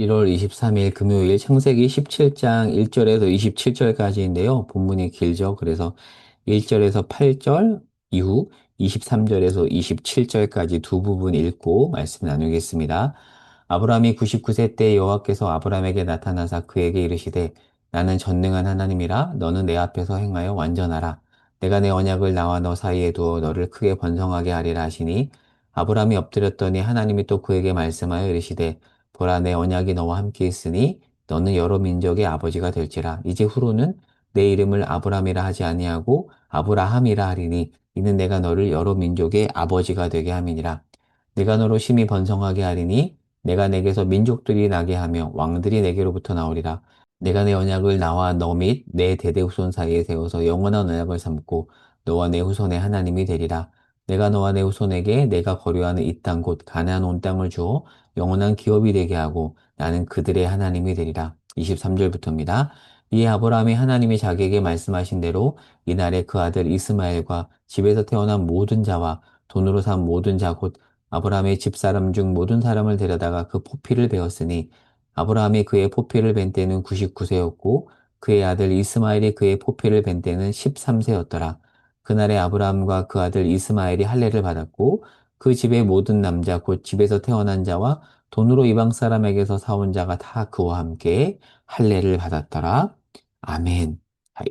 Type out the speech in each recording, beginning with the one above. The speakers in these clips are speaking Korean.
1월 23일 금요일 창세기 17장 1절에서 27절까지인데요. 본문이 길죠. 그래서 1절에서 8절 이후 23절에서 27절까지 두 부분 읽고 말씀 나누겠습니다. 아브라함이 99세 때 여호와께서 아브라함에게 나타나사 그에게 이르시되 나는 전능한 하나님이라 너는 내 앞에서 행하여 완전하라. 내가 내 언약을 나와 너 사이에 두어 너를 크게 번성하게 하리라 하시니 아브라함이 엎드렸더니 하나님이 또 그에게 말씀하여 이르시되 보라 내 언약이 너와 함께 있으니 너는 여러 민족의 아버지가 될지라. 이제 후로는 내 이름을 아브람이라 하지 아니하고 아브라함이라 하리니 이는 내가 너를 여러 민족의 아버지가 되게 함이니라. 내가 너로 심히 번성하게 하리니 내가 내게서 민족들이 나게 하며 왕들이 내게로부터 나오리라. 내가 내 언약을 나와 너 및 내 대대 후손 사이에 세워서 영원한 언약을 삼고 너와 내 후손의 하나님이 되리라. 내가 너와 내 후손에게 내가 거류하는 이 땅 곧 가나안 온 땅을 주어 영원한 기업이 되게 하고 나는 그들의 하나님이 되리라. 23절부터입니다. 이에 아브라함이 하나님이 자기에게 말씀하신 대로 이날에 그 아들 이스마엘과 집에서 태어난 모든 자와 돈으로 산 모든 자 곧 아브라함의 집사람 중 모든 사람을 데려다가 그 포피를 베었으니 아브라함이 그의 포피를 벤 때는 99세였고 그의 아들 이스마엘이 그의 포피를 벤 때는 13세였더라. 그날에 아브라함과 그 아들 이스마엘이 할례를 받았고 그 집의 모든 남자 곧 집에서 태어난 자와 돈으로 이방 사람에게서 사온 자가 다 그와 함께 할례를 받았더라. 아멘.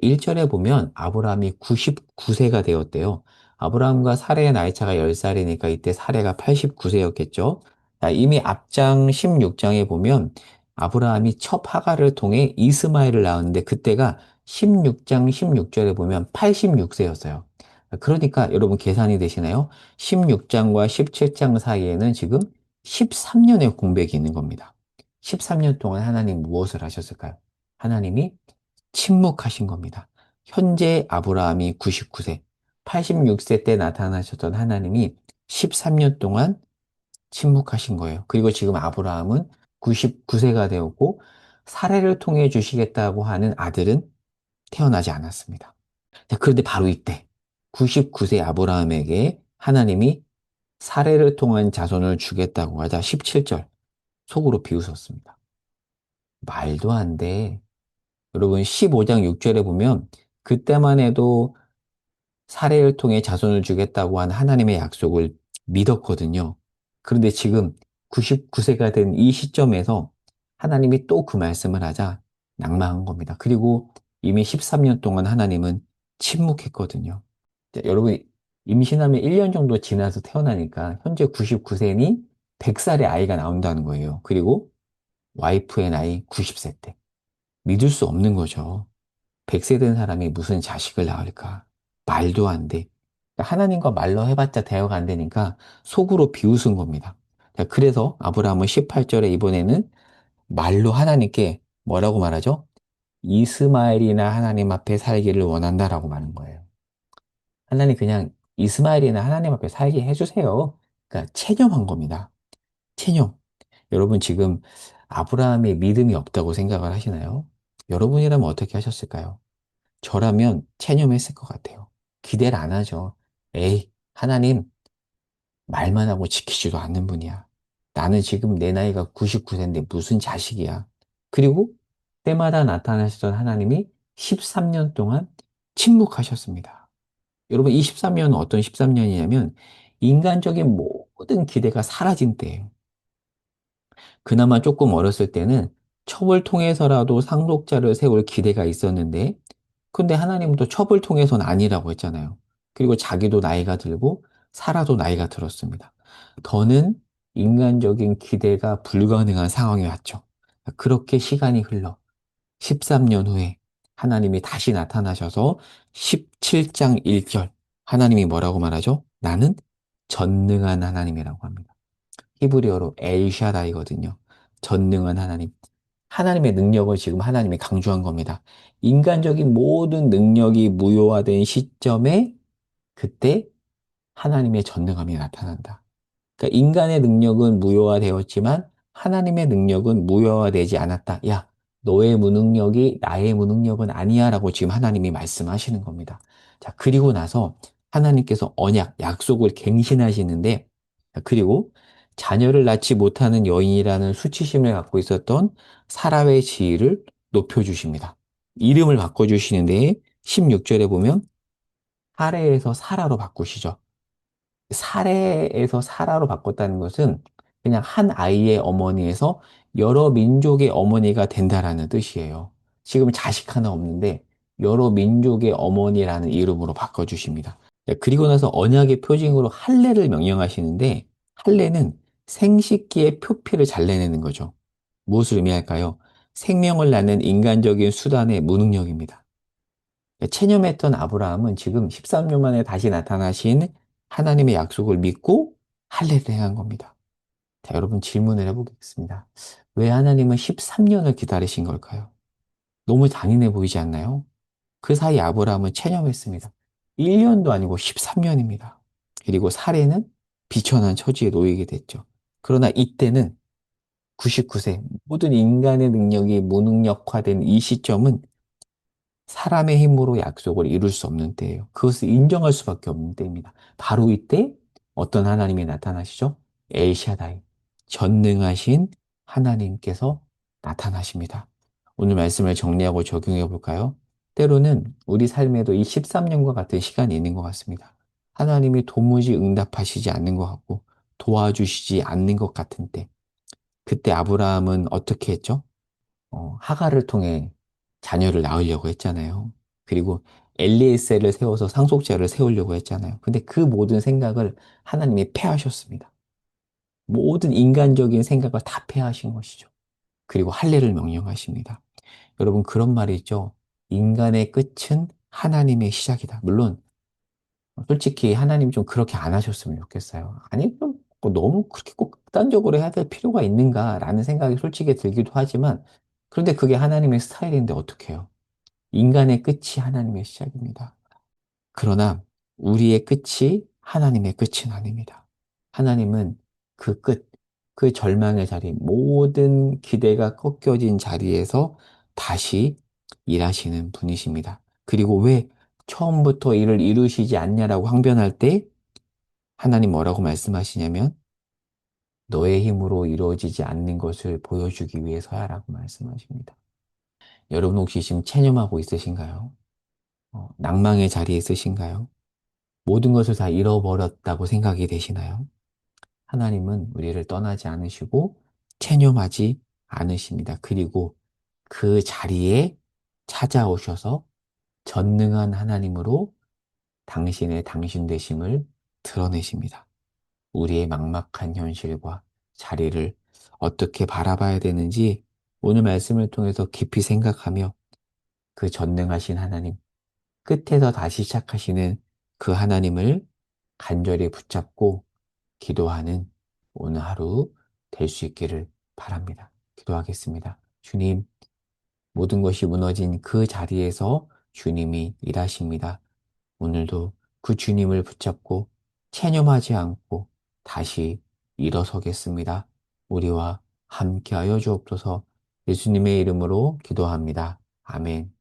1절에 보면 아브라함이 99세가 되었대요. 아브라함과 사레의 나이 차가 10살이니까 이때 사레가 89세였겠죠. 이미 앞장 16장에 보면 아브라함이 첫 하가를 통해 이스마엘을 낳았는데 그때가 16장 16절에 보면 86세였어요. 그러니까 여러분 계산이 되시나요? 16장과 17장 사이에는 지금 13년의 공백이 있는 겁니다. 13년 동안 하나님 무엇을 하셨을까요? 하나님이 침묵하신 겁니다. 현재 아브라함이 99세, 86세 때 나타나셨던 하나님이 13년 동안 침묵하신 거예요. 그리고 지금 아브라함은 99세가 되었고, 사례를 통해 주시겠다고 하는 아들은 태어나지 않았습니다. 자, 그런데 바로 이때 99세 아브라함에게 하나님이 사례를 통한 자손을 주겠다고 하자 17절 속으로 비웃었습니다. 말도 안 돼. 여러분 15장 6절에 보면 그때만 해도 사례를 통해 자손을 주겠다고 한 하나님의 약속을 믿었거든요. 그런데 지금 99세가 된 이 시점에서 하나님이 또 그 말씀을 하자 낙망한 겁니다. 그리고 이미 13년 동안 하나님은 침묵했거든요. 여러분, 임신하면 1년 정도 지나서 태어나니까 현재 99세니 100살의 아이가 나온다는 거예요. 그리고 와이프의 나이 90세 때. 믿을 수 없는 거죠. 100세 된 사람이 무슨 자식을 낳을까? 말도 안 돼. 그러니까 하나님과 말로 해봤자 대화가 안 되니까 속으로 비웃은 겁니다. 자, 그래서 아브라함은 18절에 이번에는 말로 하나님께 뭐라고 말하죠? 이스마엘이나 하나님 앞에 살기를 원한다라고 말하는 거예요. 하나님 그냥 이스마엘이나 하나님 앞에 살게 해주세요. 그러니까 체념한 겁니다. 체념. 여러분 지금 아브라함의 믿음이 없다고 생각을 하시나요? 여러분이라면 어떻게 하셨을까요? 저라면 체념했을 것 같아요. 기대를 안 하죠. 에이, 하나님 말만 하고 지키지도 않는 분이야. 나는 지금 내 나이가 99세인데 무슨 자식이야. 그리고 때마다 나타나시던 하나님이 13년 동안 침묵하셨습니다. 여러분, 이 13년은 어떤 13년이냐면 인간적인 모든 기대가 사라진 때예요. 그나마 조금 어렸을 때는 첩을 통해서라도 상속자를 세울 기대가 있었는데, 근데 하나님은 또 첩을 통해서는 아니라고 했잖아요. 그리고 자기도 나이가 들고, 사라도 나이가 들었습니다. 더는 인간적인 기대가 불가능한 상황이 왔죠. 그렇게 시간이 흘러 13년 후에 하나님이 다시 나타나셔서 17장 1절, 하나님이 뭐라고 말하죠? 나는 전능한 하나님이라고 합니다. 히브리어로 엘샤다이거든요. 전능한 하나님. 하나님의 능력을 지금 하나님이 강조한 겁니다. 인간적인 모든 능력이 무효화된 시점에 그때 하나님의 전능함이 나타난다. 그러니까 인간의 능력은 무효화되었지만 하나님의 능력은 무효화되지 않았다. 야, 너의 무능력이 나의 무능력은 아니야 라고 지금 하나님이 말씀하시는 겁니다. 자, 그리고 나서 하나님께서 언약, 약속을 갱신하시는데, 자, 그리고 자녀를 낳지 못하는 여인이라는 수치심을 갖고 있었던 사라의 지위를 높여주십니다. 이름을 바꿔주시는데 16절에 보면 사레에서 사라로 바꾸시죠. 사레에서 사라로 바꿨다는 것은 그냥 한 아이의 어머니에서 여러 민족의 어머니가 된다라는 뜻이에요. 지금 자식 하나 없는데 여러 민족의 어머니라는 이름으로 바꿔주십니다. 네, 그리고 나서 언약의 표징으로 할례를 명령하시는데 할례는 생식기의 표피를 잘 내내는 거죠. 무엇을 의미할까요? 생명을 낳는 인간적인 수단의 무능력입니다. 체념했던 아브라함은 지금 13년 만에 다시 나타나신 하나님의 약속을 믿고 할례를 행한 겁니다. 자, 여러분 질문을 해보겠습니다. 왜 하나님은 13년을 기다리신 걸까요? 너무 잔인해 보이지 않나요? 그 사이 아브라함은 체념했습니다. 1년도 아니고 13년입니다. 그리고 사례는 비천한 처지에 놓이게 됐죠. 그러나 이때는 99세, 모든 인간의 능력이 무능력화된 이 시점은 사람의 힘으로 약속을 이룰 수 없는 때예요. 그것을 인정할 수밖에 없는 때입니다. 바로 이때 어떤 하나님이 나타나시죠? 엘샤다이, 전능하신 하나님께서 나타나십니다. 오늘 말씀을 정리하고 적용해 볼까요? 때로는 우리 삶에도 이 13년과 같은 시간이 있는 것 같습니다. 하나님이 도무지 응답하시지 않는 것 같고 도와주시지 않는 것 같은 때. 그때 아브라함은 어떻게 했죠? 하갈을 통해 자녀를 낳으려고 했잖아요. 그리고 엘리에셀을 세워서 상속자를 세우려고 했잖아요. 근데 그 모든 생각을 하나님이 패하셨습니다. 모든 인간적인 생각을 다 패하신 것이죠. 그리고 할례를 명령하십니다. 여러분 그런 말이 있죠. 인간의 끝은 하나님의 시작이다. 물론 솔직히 하나님 좀 그렇게 안 하셨으면 좋겠어요. 아니 좀뭐 너무 그렇게 꼭 극단적으로 해야 될 필요가 있는가라는 생각이 솔직히 들기도 하지만 그런데 그게 하나님의 스타일인데 어떡해요? 인간의 끝이 하나님의 시작입니다. 그러나 우리의 끝이 하나님의 끝은 아닙니다. 하나님은 그 끝, 그 절망의 자리, 모든 기대가 꺾여진 자리에서 다시 일하시는 분이십니다. 그리고 왜 처음부터 일을 이루시지 않냐라고 항변할 때 하나님 뭐라고 말씀하시냐면 너의 힘으로 이루어지지 않는 것을 보여주기 위해서야라고 말씀하십니다. 여러분 혹시 지금 체념하고 있으신가요? 낭망의 자리에 있으신가요? 모든 것을 다 잃어버렸다고 생각이 되시나요? 하나님은 우리를 떠나지 않으시고 체념하지 않으십니다. 그리고 그 자리에 찾아오셔서 전능한 하나님으로 당신의 당신 되심을 드러내십니다. 우리의 막막한 현실과 자리를 어떻게 바라봐야 되는지 오늘 말씀을 통해서 깊이 생각하며 그 전능하신 하나님, 끝에서 다시 시작하시는 그 하나님을 간절히 붙잡고 기도하는 오늘 하루 될 수 있기를 바랍니다. 기도하겠습니다. 주님, 모든 것이 무너진 그 자리에서 주님이 일하십니다. 오늘도 그 주님을 붙잡고 체념하지 않고 다시 일어서겠습니다. 우리와 함께하여 주옵소서 예수님의 이름으로 기도합니다. 아멘.